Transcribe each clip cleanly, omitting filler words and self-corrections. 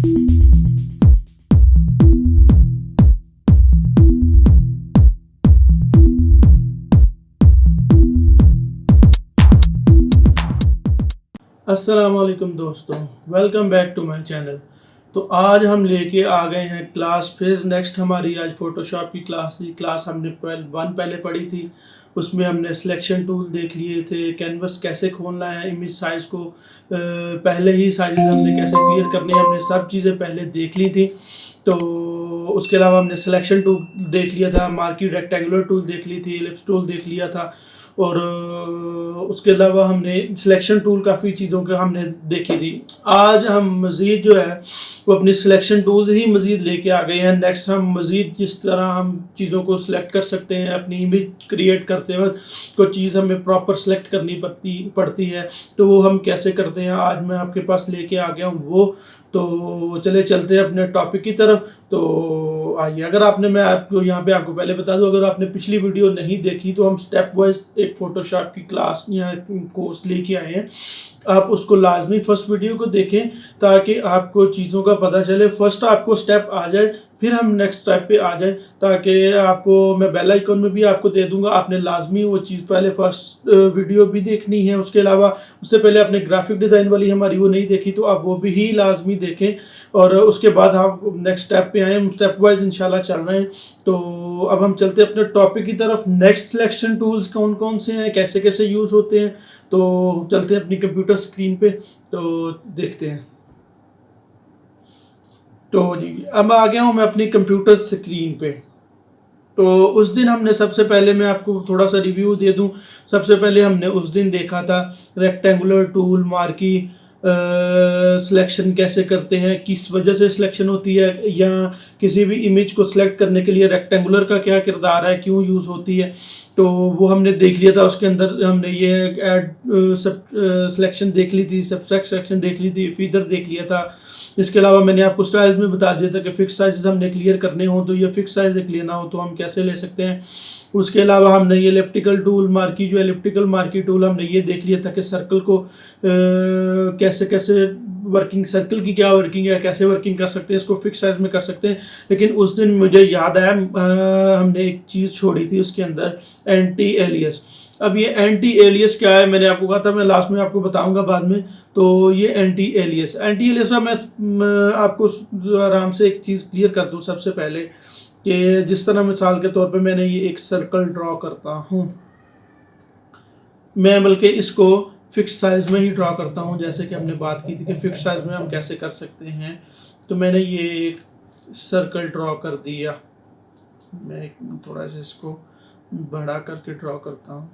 अस्सलाम वालेकुम दोस्तों, welcome back to my channel. तो आज हम लेके आ गए हैं क्लास, फिर नेक्स्ट हमारी आज फ़ोटोशॉप की क्लास थी। क्लास हमने पहले पढ़ी थी, उसमें हमने सिलेक्शन टूल देख लिए थे, कैनवस कैसे खोलना है, इमेज साइज़ को पहले ही साइज़ हमने कैसे क्लियर करने हैं, हमने सब चीज़ें पहले देख ली थी। तो उसके अलावा हमने सिलेक्शन टूल देख लिया था, मार्की रेक्टेंगुलर टूल देख ली थी, एलिप्स टूल देख लिया था, और उसके अलावा हमने सिलेक्शन टूल काफ़ी चीज़ों के हमने देखी थी। आज हम मज़ीद जो है वो अपनी सिलेक्शन टूल ही मज़ीद लेके आ गए हैं। नेक्स्ट हम मज़ीद जिस तरह हम चीज़ों को सिलेक्ट कर सकते हैं, अपनी इमेज क्रिएट करते वक्त कोई चीज़ हमें प्रॉपर सिलेक्ट करनी पड़ती है, तो वो हम कैसे करते हैं आज मैं आपके पास लेके आ गया हूँ वो। तो चले चलते हैं अपने टॉपिक की तरफ। तो आइए, अगर आपने, मैं आपको यहाँ पे आपको पहले बता दूँ, अगर आपने पिछली वीडियो नहीं देखी तो हम स्टेप वाइज एक फ़ोटोशॉप की क्लास या कोर्स लेके आए हैं। आप उसको लाजमी फर्स्ट वीडियो को देखें ताकि आपको चीज़ों का पता चले, फर्स्ट आपको स्टेप आ जाए, फिर हम नेक्स्ट स्टेप पे आ जाए, ताकि आपको मैं बेल आइकन में भी आपको दे दूंगा। आपने लाजमी वो चीज़ पहले फर्स्ट वीडियो भी देखनी है। उसके अलावा उससे पहले आपने ग्राफिक डिज़ाइन वाली हमारी वो नहीं देखी तो आप वो भी ही लाजमी देखें, और उसके बाद हम नेक्स्ट स्टेप पे आए। हम स्टेप वाइज इंशाल्लाह चल रहे हैं। तो अब हम चलते हैं अपने टॉपिक की तरफ। नेक्स्ट सिलेक्शन टूल्स कौन कौन से हैं, कैसे कैसे यूज़ होते हैं, तो चलते हैं अपनी कंप्यूटर स्क्रीन पे, तो देखते हैं। तो जी, अब आ गया हूँ मैं अपनी कंप्यूटर स्क्रीन पे। तो उस दिन हमने, सबसे पहले मैं आपको थोड़ा सा रिव्यू दे दूं। सबसे पहले हमने उस दिन देखा था रेक्टेंगुलर टूल, मार्की सिलेक्शन कैसे करते हैं, किस वजह से सिलेक्शन होती है, या किसी भी इमेज को सिलेक्ट करने के लिए रेक्टेंगुलर का क्या किरदार है, क्यों यूज़ होती है, तो वो हमने देख लिया था। उसके अंदर हमने ये ऐड सिलेक्शन देख ली थी, सब्ट्रैक्ट सिलेक्शन देख ली थी, फीदर देख लिया था। इसके अलावा मैंने आपको स्टाइल्स में बता दिया था कि फिक्स साइज़ हमने क्लियर करने हो तो ये फिक्स साइज़ क्लियर ना हो तो हम कैसे ले सकते हैं। उसके अलावा हमने ये एलिप्टिकल टूल, मार्की जो एलिप्टिकल मार्की टूल, हमने ये देख लिया था कि सर्कल को कैसे कैसे वर्किंग, सर्कल की क्या वर्किंग है, कैसे वर्किंग कर सकते हैं, इसको फिक्स साइज में कर सकते हैं। लेकिन उस दिन मुझे याद आया, हमने एक चीज़ छोड़ी थी उसके अंदर, एंटी एलियस। अब ये एंटी एलियस क्या है, मैंने आपको कहा था मैं लास्ट में आपको बताऊंगा बाद में। तो ये एंटी एलियस का मैं आपको आराम से एक चीज़ क्लियर कर दूं सबसे पहले, कि जिस तरह मिसाल के तौर पे मैंने ये एक सर्कल ड्रॉ करता हूँ, मैं बल्कि इसको फिक्स साइज़ में ही ड्रॉ करता हूँ, जैसे कि हमने बात की थी कि फिक्स साइज़ में हम कैसे कर सकते हैं। तो मैंने ये एक सर्कल ड्रॉ कर दिया, मैं थोड़ा सा इसको बड़ा करके ड्रॉ करता हूँ।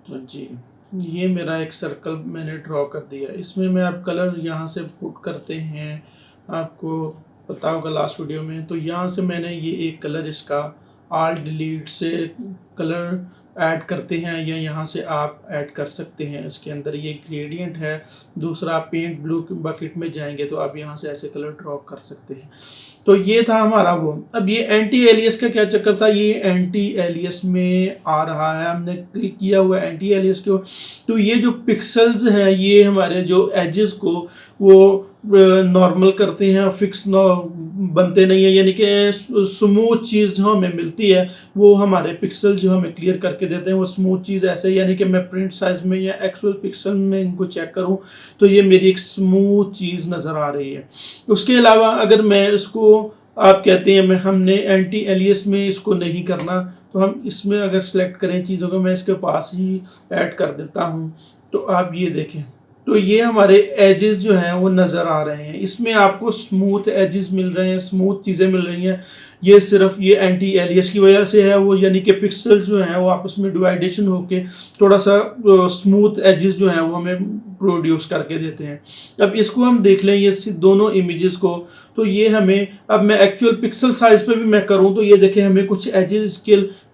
तो जी, ये मेरा एक सर्कल मैंने ड्रॉ कर दिया। इसमें मैं अब कलर यहाँ से पुट करते हैं, आपको पता होगा लास्ट वीडियो में। तो यहाँ से मैंने ये एक कलर, इसका आल्ट डिलीट से कलर ऐड करते हैं, या यहाँ से आप ऐड कर सकते हैं। इसके अंदर ये ग्रेडियंट है। दूसरा, आप पेंट ब्लू बकेट में जाएंगे तो आप यहाँ से ऐसे कलर ड्रॉ कर सकते हैं। तो ये था हमारा वो। अब ये एंटी एलियस का क्या चक्कर था, ये एंटी एलियस में आ रहा है, हमने क्लिक किया हुआ है एंटी एलियस को। तो ये जो पिक्सल्स हैं, ये हमारे जो एजेस को वो नॉर्मल करते हैं, फिक्स बनते नहीं है, यानी कि स्मूथ चीज़ जो हमें मिलती है वो हमारे पिक्सल जो हमें क्लियर करके देते हैं वो स्मूथ चीज़ ऐसे, यानी कि मैं प्रिंट साइज में या एक्चुअल पिक्सल में इनको चेक करूं तो ये मेरी एक स्मूथ चीज़ नज़र आ रही है। उसके अलावा अगर मैं इसको, आप कहते हैं मैं, हमने एंटी एलियस में इसको नहीं करना, तो हम इसमें अगर सेलेक्ट करें चीज़ों को, मैं इसके पास ही ऐड कर देता हूँ। तो आप ये देखें, तो ये हमारे एजेस जो हैं वो नज़र आ रहे हैं। इसमें आपको स्मूथ एजेस मिल रहे हैं, स्मूथ चीज़ें मिल रही हैं। ये सिर्फ ये एंटी एलियस की वजह से है, वो यानी कि पिक्सल जो हैं वो आपस में डिवाइडेशन होके थोड़ा सा स्मूथ एजेस जो हैं वो हमें प्रोड्यूस करके देते हैं। अब इसको हम देख लें, ये दोनों इमेजेस को, तो ये हमें, अब मैं एक्चुअल पिक्सल साइज पे भी मैं करूँ तो ये देखें हमें कुछ एजेस इसके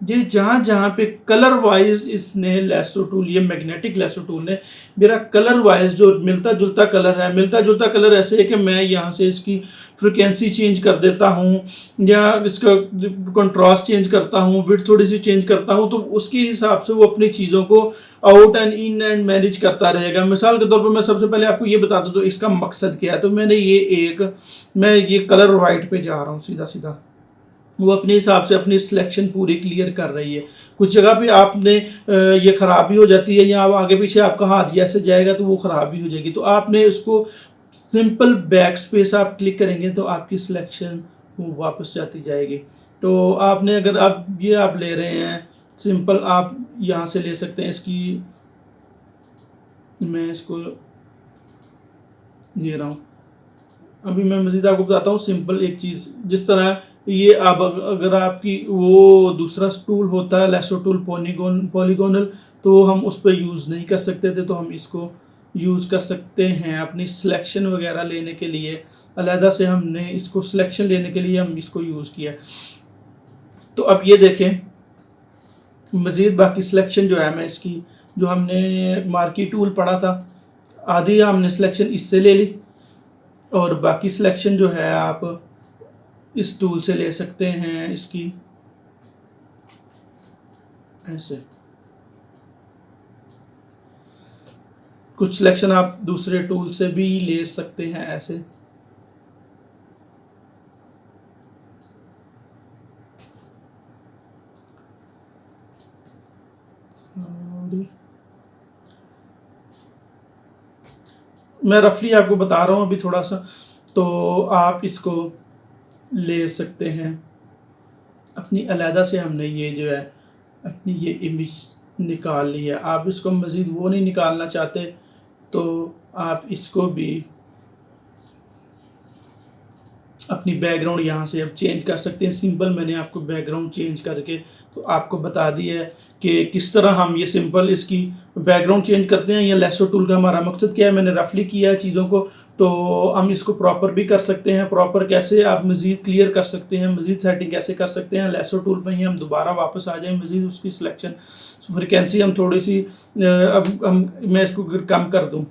ये जहाँ जहाँ पे कलर वाइज इसने लेसो टूल, ये मैग्नेटिक लेसो टूल ने मेरा कलर वाइज जो मिलता जुलता कलर है, मिलता जुलता कलर ऐसे है कि मैं यहाँ से इसकी फ्रिक्वेंसी चेंज कर देता हूँ या इसका कंट्रास्ट चेंज करता हूँ, विड्थ थोड़ी सी चेंज करता हूँ, तो उसके हिसाब से वो अपनी चीज़ों को out and in and manage करता रहेगा। मिसाल के तौर पर मैं सबसे पहले आपको ये बता दूँ तो इसका मकसद क्या है। तो मैं ये कलर वाइट पे जा रहा हूँ सीधा सीधा, वो अपने हिसाब से अपनी सिलेक्शन पूरी क्लियर कर रही है। कुछ जगह पे आपने ये ख़राबी हो जाती है या आगे पीछे आपका हाथ जैसे जाएगा तो वो ख़राबी हो जाएगी, तो आपने उसको सिंपल बैक स्पेस आप क्लिक करेंगे तो आपकी सिलेक्शन वो वापस जाती जाएगी। तो आपने अगर आप ले रहे हैं सिंपल, आप यहाँ से ले सकते हैं इसकी, मैं इसको ले रहा हूँ। अभी मैं मज़ीद आपको बताता हूँ सिंपल एक चीज़, जिस तरह ये अब अगर आपकी वो दूसरा टूल होता है लेसो टूल पॉलीगोनल, तो हम उस पर यूज़ नहीं कर सकते थे, तो हम इसको यूज़ कर सकते हैं अपनी सिलेक्शन वगैरह लेने के लिए। अलहदा से हमने इसको सिलेक्शन लेने के लिए हम इसको यूज़ किया। तो अब ये देखें मज़ीद बाकी सिलेक्शन जो है, मैं इसकी जो हमने मार्की टूल पढ़ा था, आधी हमने सिलेक्शन इससे ले ली और बाकी सिलेक्शन जो है आप इस टूल से ले सकते हैं इसकी ऐसे। कुछ सिलेक्शन आप दूसरे टूल से भी ले सकते हैं ऐसे। मैं रफली आपको बता रहा हूँ अभी थोड़ा सा, तो आप इसको ले सकते हैं अपनी अलहदा से। हमने ये जो है अपनी ये इमेज निकाल ली है। आप इसको मज़ीद वो नहीं निकालना चाहते तो आप इसको भी अपनी बैकग्राउंड यहाँ से अब चेंज कर सकते हैं। सिंपल मैंने आपको बैकग्राउंड चेंज करके तो आपको बता दिया है कि किस तरह हम ये सिंपल इसकी बैकग्राउंड चेंज करते हैं। ये लेसो टूल का हमारा मकसद क्या है, मैंने रफली किया है चीज़ों को, तो हम इसको प्रॉपर भी कर सकते हैं। प्रॉपर कैसे आप मज़ीद क्लियर कर सकते हैं, मज़ीद सेटिंग कैसे कर सकते हैं, लेसो टूल पर ही हम दोबारा वापस आ जाएँ। मज़ीद उसकी सिलेक्शन फ्रिक्वेंसी हम थोड़ी सी मैं इसको कम कर दूँ,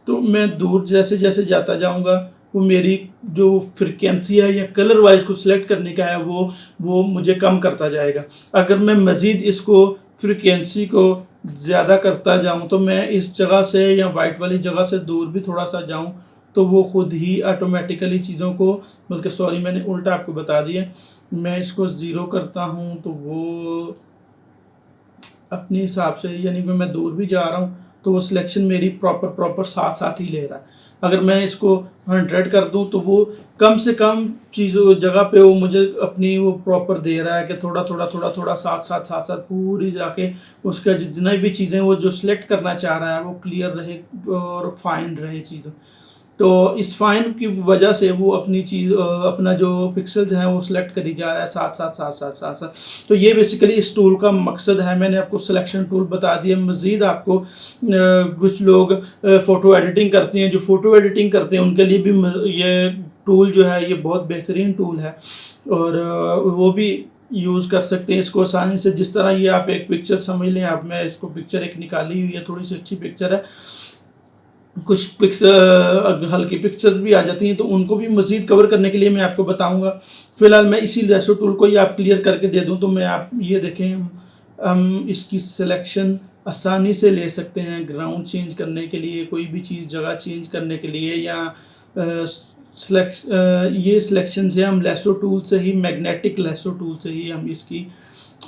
तो मैं दूर जैसे जैसे जाता जाऊंगा वो मेरी जो फ्रिक्वेंसी है या कलर वाइज को सिलेक्ट करने का है वो मुझे कम करता जाएगा। अगर मैं मज़ीद इसको फ्रिक्वेंसी को ज़्यादा करता जाऊं तो मैं इस जगह से या वाइट वाली जगह से दूर भी थोड़ा सा जाऊं तो वो खुद ही ऑटोमेटिकली चीज़ों को, बल्कि सॉरी मैंने उल्टा आपको बता दिया, मैं इसको ज़ीरो करता हूं तो वो अपने हिसाब से, यानी कि मैं दूर भी जा रहा हूँ तो वो सिलेक्शन मेरी प्रॉपर साथ साथ ही ले रहा है। अगर मैं इसको 100 कर दूं तो वो कम से कम चीज़ों जगह पे वो मुझे अपनी वो प्रॉपर दे रहा है कि थोड़ा थोड़ा थोड़ा थोड़ा साथ साथ पूरी जाके उसका जितना भी चीज़ें वो जो सिलेक्ट करना चाह रहा है वो क्लियर रहे और फाइन रहे चीज़ों। तो इस फाइन की वजह से वो अपनी चीज़ अपना जो पिक्सल्स हैं वो सिलेक्ट करी जा रहा है साथ साथ। तो ये बेसिकली इस टूल का मकसद है। मैंने आपको सिलेक्शन टूल बता दिया। मज़ीद आपको कुछ लोग फ़ोटो एडिटिंग करते हैं, जो फ़ोटो एडिटिंग करते हैं उनके लिए भी ये टूल जो है ये बहुत बेहतरीन टूल है और वो भी यूज़ कर सकते हैं इसको आसानी से। जिस तरह ये आप एक पिक्चर समझ लें, आप, मैं इसको पिक्चर एक निकाली हुई है, थोड़ी सी अच्छी पिक्चर है, कुछ हल्की पिक्चर्स भी आ जाती हैं तो उनको भी मज़ीद कवर करने के लिए मैं आपको बताऊंगा। फ़िलहाल मैं इसी लेसो टूल को ही आप क्लियर करके दे दूं तो मैं आप ये देखें, हम इसकी सिलेक्शन आसानी से ले सकते हैं ग्राउंड चेंज करने के लिए, कोई भी चीज़ जगह चेंज करने के लिए, या ये सिलेक्शन से हम लेसो टूल से ही, मैग्नेटिक लेसो टूल से ही हम इसकी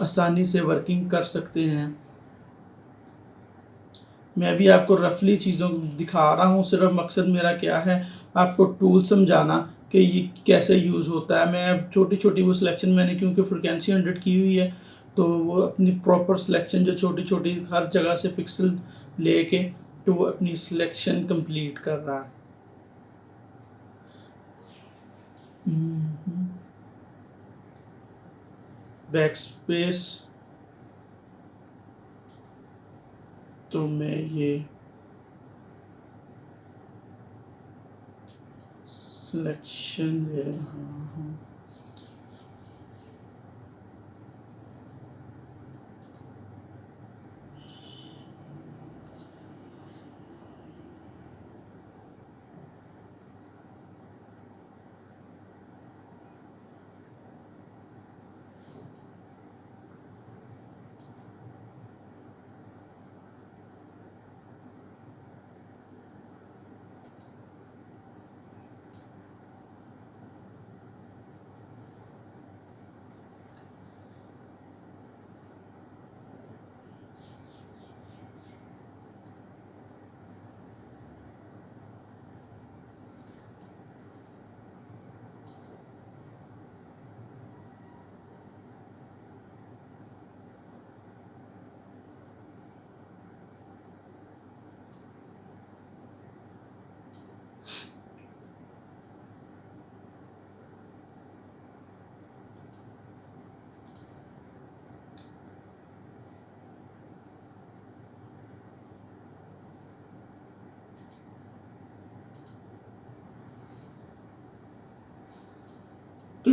आसानी से वर्किंग कर सकते हैं। मैं भी आपको रफली चीज़ों को दिखा रहा हूँ, सिर्फ मकसद मेरा क्या है आपको टूल समझाना कि ये कैसे यूज़ होता है। मैं अब छोटी छोटी वो सिलेक्शन मैंने क्योंकि फ्रिक्वेंसी 100 की हुई है तो वो अपनी प्रॉपर सिलेक्शन जो छोटी छोटी हर जगह से पिक्सल लेके तो वो अपनी सिलेक्शन कंप्लीट कर रहा है। बैक स्पेस, तो मैं ये सिलेक्शन ले रहा हूँ,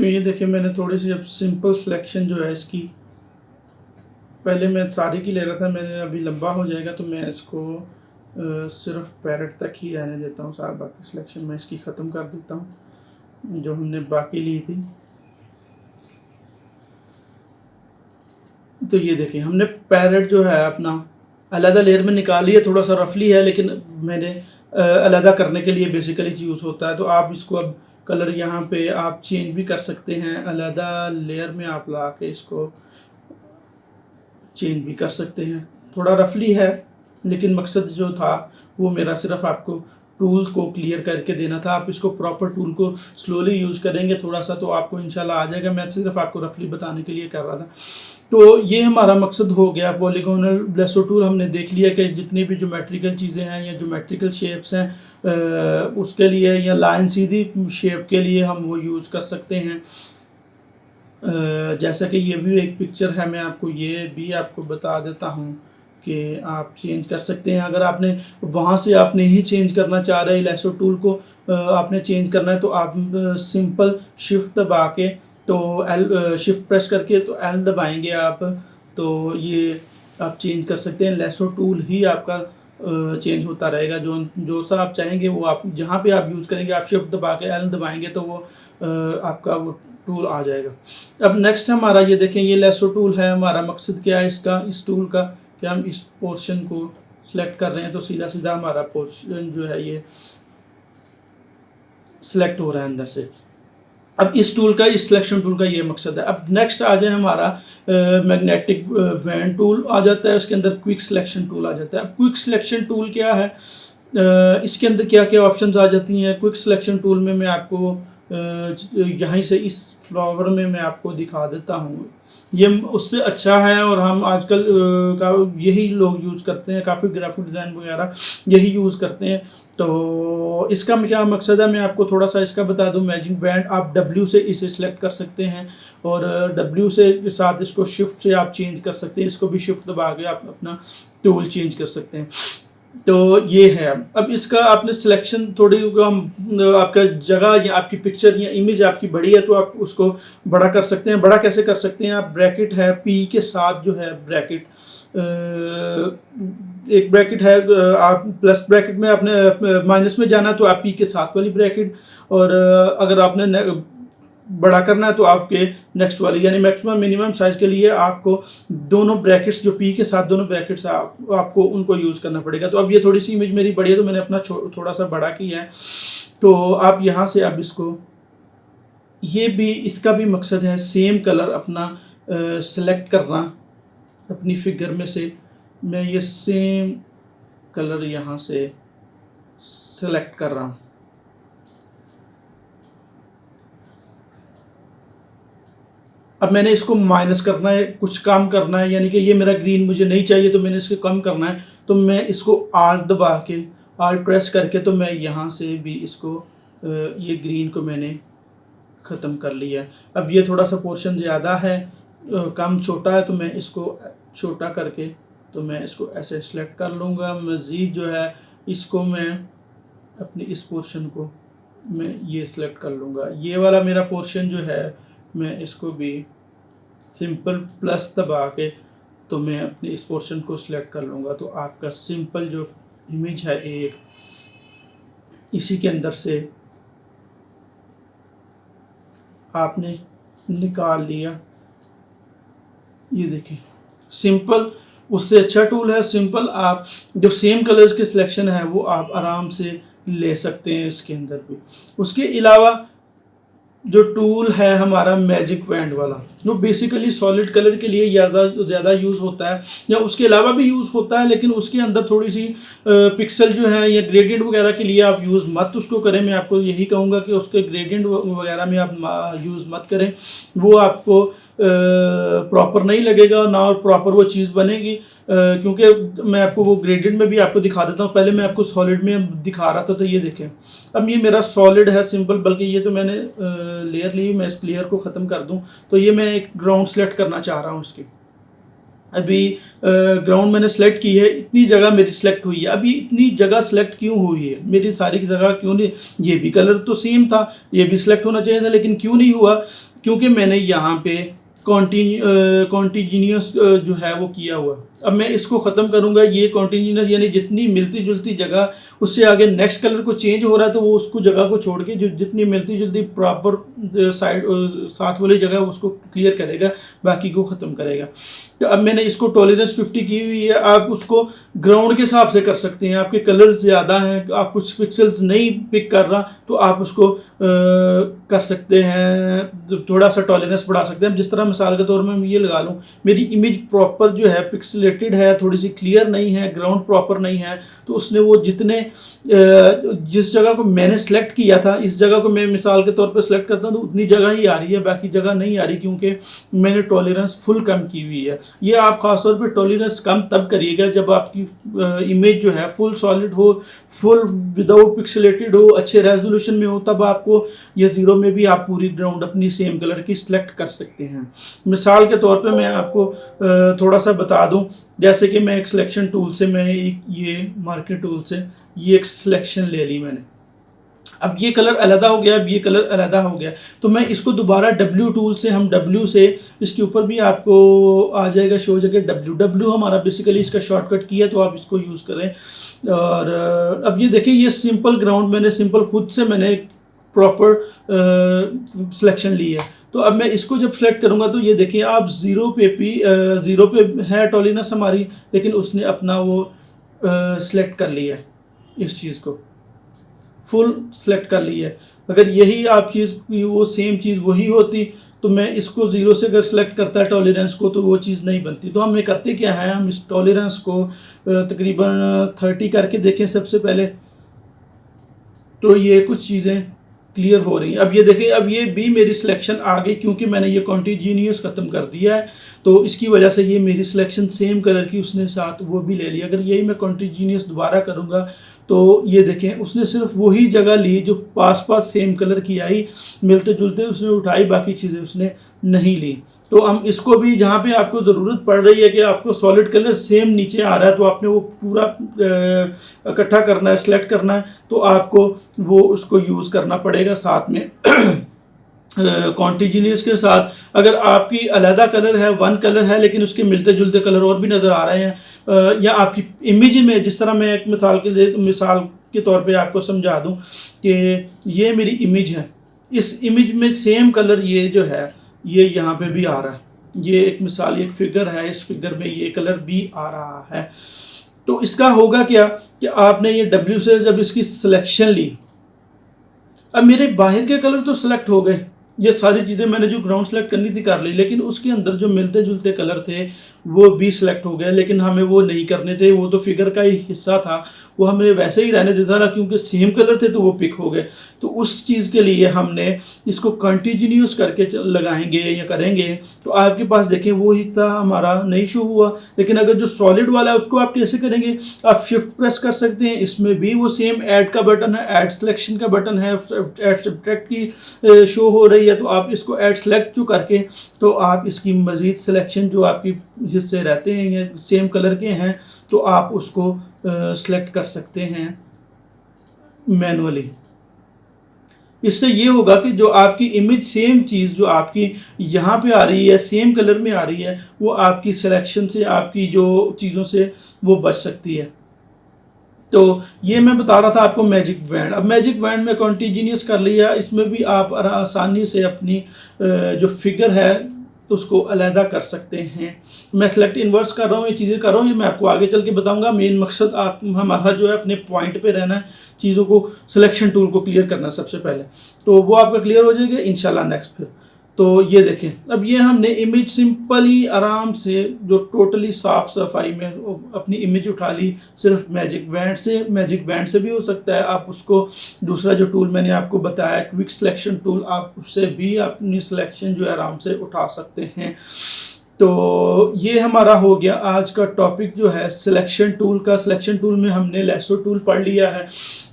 ये देखिए मैंने थोड़ी सी अब सिंपल सिलेक्शन जो है इसकी, पहले मैं सारी की ले रहा था, मैंने अभी लंबा हो जाएगा तो मैं इसको सिर्फ पैरेट तक ही रहने देता हूँ। सारा बाकी सिलेक्शन मैं इसकी ख़त्म कर देता हूँ जो हमने बाकी ली थी। तो ये देखिए हमने पैरेट जो है अपना अलग लेयर में निकाली है, थोड़ा सा रफली है लेकिन मैंने अलग करने के लिए बेसिकली यूज़ होता है। तो आप इसको अब कलर यहाँ पे आप चेंज भी कर सकते हैं, अलग लेयर में आप ला के इसको चेंज भी कर सकते हैं। थोड़ा रफली है लेकिन मकसद जो था वो मेरा सिर्फ आपको टूल को क्लियर करके देना था। आप इसको प्रॉपर टूल को स्लोली यूज़ करेंगे थोड़ा सा तो आपको इंशाल्लाह आ जाएगा। मैं सिर्फ आपको रफली बताने के लिए कर रहा था। तो ये हमारा मकसद हो गया। पॉलीगोनल ब्लेसो टूल हमने देख लिया कि जितनी भी ज्योमेट्रिकल चीज़ें हैं या ज्योमेट्रिकल शेप्स हैं उसके लिए, या लाइन सीधी शेप के लिए हम वो यूज़ कर सकते हैं। जैसा कि ये भी एक पिक्चर है, मैं आपको ये भी आपको बता देता हूँ कि आप चेंज कर सकते हैं। अगर आपने वहाँ से आप नहीं चेंज करना चाह रहे लेसो टूल को, आपने चेंज करना है तो आप सिंपल शिफ्ट दबा के तो एल शिफ्ट प्रेस करके तो एल दबाएंगे आप, तो ये आप चेंज कर सकते हैं। लेसो टूल ही आपका चेंज होता रहेगा, जो सा आप चाहेंगे वो आप जहाँ पे आप यूज़ करेंगे आप शिफ्ट दबा के एल दबाएंगे तो वो आपका वो टूल आ जाएगा। अब नेक्स्ट हमारा ये देखें, ये लेसो टूल है। हमारा मकसद क्या है इसका, इस टूल का, कि हम इस पोर्शन को सिलेक्ट कर रहे हैं तो सीधा सीधा हमारा पोर्शन जो है ये सिलेक्ट हो रहा है अंदर से। अब इस टूल का, इस सिलेक्शन टूल का ये मकसद है। अब नेक्स्ट आ जाए हमारा मैग्नेटिक वैन टूल आ जाता है, उसके अंदर क्विक सिलेक्शन टूल आ जाता है। अब क्विक सिलेक्शन टूल क्या है, इसके अंदर क्या क्या ऑप्शंस आ जाती हैं। क्विक सिलेक्शन टूल में मैं आपको यहीं से इस फ्लावर में मैं आपको दिखा देता हूँ। ये उससे अच्छा है और हम आजकल का यही लोग यूज़ करते हैं, काफ़ी ग्राफिक डिज़ाइन वगैरह यही यूज़ करते हैं। तो इसका क्या मकसद है मैं आपको थोड़ा सा इसका बता दूं। मैजिक बैंड आप W से इसे सिलेक्ट कर सकते हैं और W से के साथ इसको शिफ्ट से आप चेंज कर सकते हैं। इसको भी शिफ्ट दबा के आप अपना टूल चेंज कर सकते हैं। तो ये है। अब इसका आपने सिलेक्शन थोड़ी आपका जगह या आपकी पिक्चर या इमेज आपकी बड़ी है तो आप उसको बड़ा कर सकते हैं। बड़ा कैसे कर सकते हैं, आप ब्रैकेट है P के साथ जो है ब्रैकेट, एक ब्रैकेट है, आप प्लस ब्रैकेट में आपने माइनस में जाना तो आप P के साथ वाली ब्रैकेट, और अगर आपने बड़ा करना है तो आपके नेक्स्ट वाली, यानी मैक्सिमम मिनिमम साइज के लिए आपको दोनों ब्रैकेट्स जो P के साथ दोनों ब्रैकेट्स आपको उनको यूज़ करना पड़ेगा। तो अब ये थोड़ी सी इमेज मेरी बड़ी है तो मैंने अपना थोड़ा सा बड़ा किया है। तो आप यहाँ से अब इसको, ये भी इसका भी मकसद है सेम कलर अपना सेलेक्ट करना अपनी फिगर में से। मैं ये सेम कलर यहाँ से सेलेक्ट कर रहा हूँ। अब मैंने इसको माइनस करना है, कुछ कम करना है, यानी कि ये मेरा ग्रीन मुझे नहीं चाहिए तो मैंने इसको कम करना है। तो मैं इसको आल्ट दबा के, आल्ट प्रेस करके तो मैं यहाँ से भी इसको ये ग्रीन को मैंने ख़त्म कर लिया है। अब ये थोड़ा सा पोर्शन ज़्यादा है, कम छोटा है, तो मैं इसको छोटा करके तो मैं इसको ऐसे सेलेक्ट कर लूँगा। मज़ीद जो है इसको मैं अपनी इस पोर्शन को मैं ये सिलेक्ट कर लूँगा। ये वाला मेरा पोर्शन जो है मैं इसको भी सिंपल प्लस दबा के तो मैं अपने इस पोर्शन को सिलेक्ट कर लूँगा। तो आपका सिंपल जो इमेज है एक, इसी के अंदर से आपने निकाल लिया। ये देखिए सिंपल, उससे अच्छा टूल है सिंपल। आप जो सेम कलर्स के सिलेक्शन है वो आप आराम से ले सकते हैं इसके अंदर भी। उसके अलावा जो टूल है हमारा मैजिक बैंड वाला, जो बेसिकली सॉलिड कलर के लिए ज़्यादा यूज़ होता है, या उसके अलावा भी यूज़ होता है, लेकिन उसके अंदर थोड़ी सी पिक्सल जो है या ग्रेडियंट वगैरह के लिए आप यूज़ मत उसको करें। मैं आपको यही कहूँगा कि उसके ग्रेडियंट वगैरह में आप यूज़ मत करें, वो आपको प्रॉपर नहीं लगेगा ना और प्रॉपर वो चीज़ बनेगी। क्योंकि मैं आपको वो ग्रेडियंट में भी आपको दिखा देता हूँ। पहले मैं आपको सॉलिड में दिखा रहा था, तो ये देखें अब ये मेरा सॉलिड है सिंपल, बल्कि ये तो मैंने लेयर ली, मैं इस लेयर को ख़त्म कर दूँ तो ये मैं एक ग्राउंड सेलेक्ट करना चाह रहा हूँ इसकी। अभी ग्राउंड मैंने सेलेक्ट की है, इतनी जगह मेरी सेलेक्ट हुई है। अब ये इतनी जगह सेलेक्ट क्यों हुई है, मेरी सारी की जगह क्यों नहीं, ये भी कलर तो सेम था, ये भी सिलेक्ट होना चाहिए था, लेकिन क्यों नहीं हुआ, क्योंकि मैंने यहाँ पे कॉन्टीन्यूस जो है वो किया हुआ। अब मैं इसको ख़त्म करूँगा, ये कॉन्टीन्यूस यानी जितनी मिलती जुलती जगह, उससे आगे नेक्स्ट कलर को चेंज हो रहा है तो वो उसको जगह को छोड़ के जो जितनी मिलती जुलती प्रॉपर साइड साथ वाली जगह उसको क्लियर करेगा, बाकी को ख़त्म करेगा। तो अब मैंने इसको टॉलरेंस 50 की हुई है। आप उसको ग्राउंड के हिसाब से कर सकते हैं, आपके कलर्स ज़्यादा हैं, आप कुछ पिक्सल्स नहीं पिक कर रहा तो आप उसको कर सकते हैं, थोड़ा सा टॉलरेंस बढ़ा सकते हैं। जिस तरह मिसाल के तौर में मैं ये लगा लूँ, मेरी इमेज प्रॉपर जो है पिक्सलेटेड है, थोड़ी सी क्लियर नहीं है, ग्राउंड प्रॉपर नहीं है, तो उसने वो जितने जिस जगह को मैंने सेलेक्ट किया था, इस जगह को मैं मिसाल के तौर पर सेलेक्ट करता हूँ तो उतनी जगह ही आ रही है, बाकी जगह नहीं आ रही, क्योंकि मैंने टॉलरेंस फुल कम की हुई है। ये आप खासतौर पे टॉलरेंस कम तब करिएगा जब आपकी इमेज जो है फुल सॉलिड हो, फुल विदाउट पिक्सलेटेड हो, अच्छे रेजोल्यूशन में हो, तब आपको ये ज़ीरो में भी आप पूरी ग्राउंड अपनी सेम कलर की सिलेक्ट कर सकते हैं। मिसाल के तौर पे मैं आपको थोड़ा सा बता दूं, जैसे कि मैं एक सिलेक्शन टूल से, मैंने एक ये मार्कर टूल से ये एक सिलेक्शन ले ली मैंने। अब ये कलर अलग हो गया, अब ये कलर अलग हो गया, तो मैं इसको दोबारा W टूल से, हम W से इसके ऊपर भी आपको आ जाएगा, शो जगह W हमारा बेसिकली इसका शॉर्टकट किया, तो आप इसको यूज़ करें। और अब ये देखिए, ये सिंपल ग्राउंड मैंने सिंपल खुद से मैंने प्रॉपर सिलेक्शन ली है। तो अब मैं इसको जब सेलेक्ट करूंगा तो ये देखिए आप ज़ीरो पे है टॉलरेंस हमारी, लेकिन उसने अपना वो सिलेक्ट कर लिया है, इस चीज़ को फुल सेलेक्ट कर ली है। अगर यही आप चीज़ वो सेम चीज़ वही होती तो मैं इसको ज़ीरो से अगर सेलेक्ट करता है टॉलरेंस को, तो वो चीज़ नहीं बनती। तो हमें करते क्या है, हम इस टॉलरेंस को तकरीबन 30 करके देखें सबसे पहले, तो ये कुछ चीज़ें क्लियर हो रही है। अब ये देखिए, अब ये भी मेरी सिलेक्शन आ गई, क्योंकि मैंने ये कॉन्टीन्यूस ख़त्म कर दिया है, तो इसकी वजह से ये मेरी सिलेक्शन सेम कलर की उसने साथ वो भी ले लिया। अगर यही मैं कॉन्टीन्यूस दोबारा करूँगा तो ये देखें, उसने सिर्फ वही जगह ली जो पास पास सेम कलर की आई, मिलते जुलते उसने उठाई, बाकी चीज़ें उसने नहीं ली। तो हम इसको भी, जहाँ पे आपको ज़रूरत पड़ रही है कि आपको सॉलिड कलर सेम नीचे आ रहा है, तो आपने वो पूरा इकट्ठा करना है, सेलेक्ट करना है, तो आपको वो उसको यूज़ करना पड़ेगा साथ में कॉन्टिन्यूस के साथ। अगर आपकी अलहदा कलर है, वन कलर है, लेकिन उसके मिलते जुलते कलर और भी नज़र आ रहे हैं, या आपकी इमेज में, जिस तरह मैं एक मिसाल के तौर पे आपको समझा दूं कि ये मेरी इमेज है, इस इमेज में सेम कलर ये जो है ये यहाँ पे भी आ रहा है, ये एक मिसाल, एक फिगर है, इस फिगर में ये कलर भी आ रहा है। तो इसका होगा क्या कि आपने ये W से जब इसकी सिलेक्शन ली, अब मेरे बाहर के कलर तो सिलेक्ट हो गए, ये सारी चीज़ें मैंने जो ग्राउंड सेलेक्ट करनी थी कर ली, लेकिन उसके अंदर जो मिलते जुलते कलर थे वो भी सिलेक्ट हो गए, लेकिन हमें वो नहीं करने थे, वो तो फिगर का ही हिस्सा था, वो हमने वैसे ही रहने देता था, क्योंकि सेम कलर थे तो वो पिक हो गए। तो उस चीज़ के लिए हमने इसको कंटिन्यूस करके लगाएंगे या करेंगे, तो आपके पास देखें वो ही था हमारा, नहीं शो हुआ। लेकिन अगर जो सॉलिड वाला है उसको आप कैसे करेंगे, आप शिफ्ट प्रेस कर सकते हैं, इसमें भी वो सेम ऐड का बटन है, ऐड सिलेक्शन का बटन है, ऐड सब्ट्रैक्ट की शो हो रही है, तो आप इसको ऐड सेलेक्ट जो करके, तो आप इसकी मज़ीद सिलेक्शन जो आपकी हिस्से रहते हैं या सेम कलर के हैं, तो आप उसको सेलेक्ट कर सकते हैं मैनुअली। इससे ये होगा कि जो आपकी इमेज सेम चीज़ जो आपकी यहाँ पे आ रही है, सेम कलर में आ रही है, वो आपकी सिलेक्शन से, आपकी जो चीज़ों से वो बच सकती है। तो ये मैं बता रहा था आपको मैजिक बैंड। अब मैजिक बैंड में कॉन्टिन्यूस कर लिया, इसमें भी आप आसानी से अपनी जो फिगर है उसको अलहदा कर सकते हैं। मैं सेलेक्ट इन्वर्स कर रहा हूँ, ये चीज़ें कर रहा हूँ, ये मैं आपको आगे चल के बताऊंगा। मेन मकसद आप हमारा जो है अपने पॉइंट पे रहना है, चीज़ों को सिलेक्शन टूल को क्लियर करना सबसे पहले, तो वो आपका क्लियर हो जाएगा इंशाल्लाह नेक्स्ट फिर। तो ये देखें, अब ये हमने इमेज सिंपली आराम से जो टोटली साफ़ सफाई में अपनी इमेज उठा ली, सिर्फ मैजिक बैंड से। मैजिक बैंड से भी हो सकता है, आप उसको दूसरा जो टूल मैंने आपको बताया क्विक सिलेक्शन टूल, आप उससे भी अपनी सिलेक्शन जो है आराम से उठा सकते हैं। तो ये हमारा हो गया आज का टॉपिक जो है सिलेक्शन टूल का। सिलेक्शन टूल में हमने लेसो टूल पढ़ लिया है,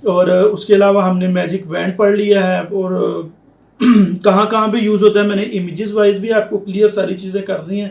और उसके अलावा हमने मैजिक बैंड पढ़ लिया है, और कहाँ कहाँ पे यूज़ होता है मैंने इमेजेस वाइज भी आपको क्लियर सारी चीज़ें कर दी हैं।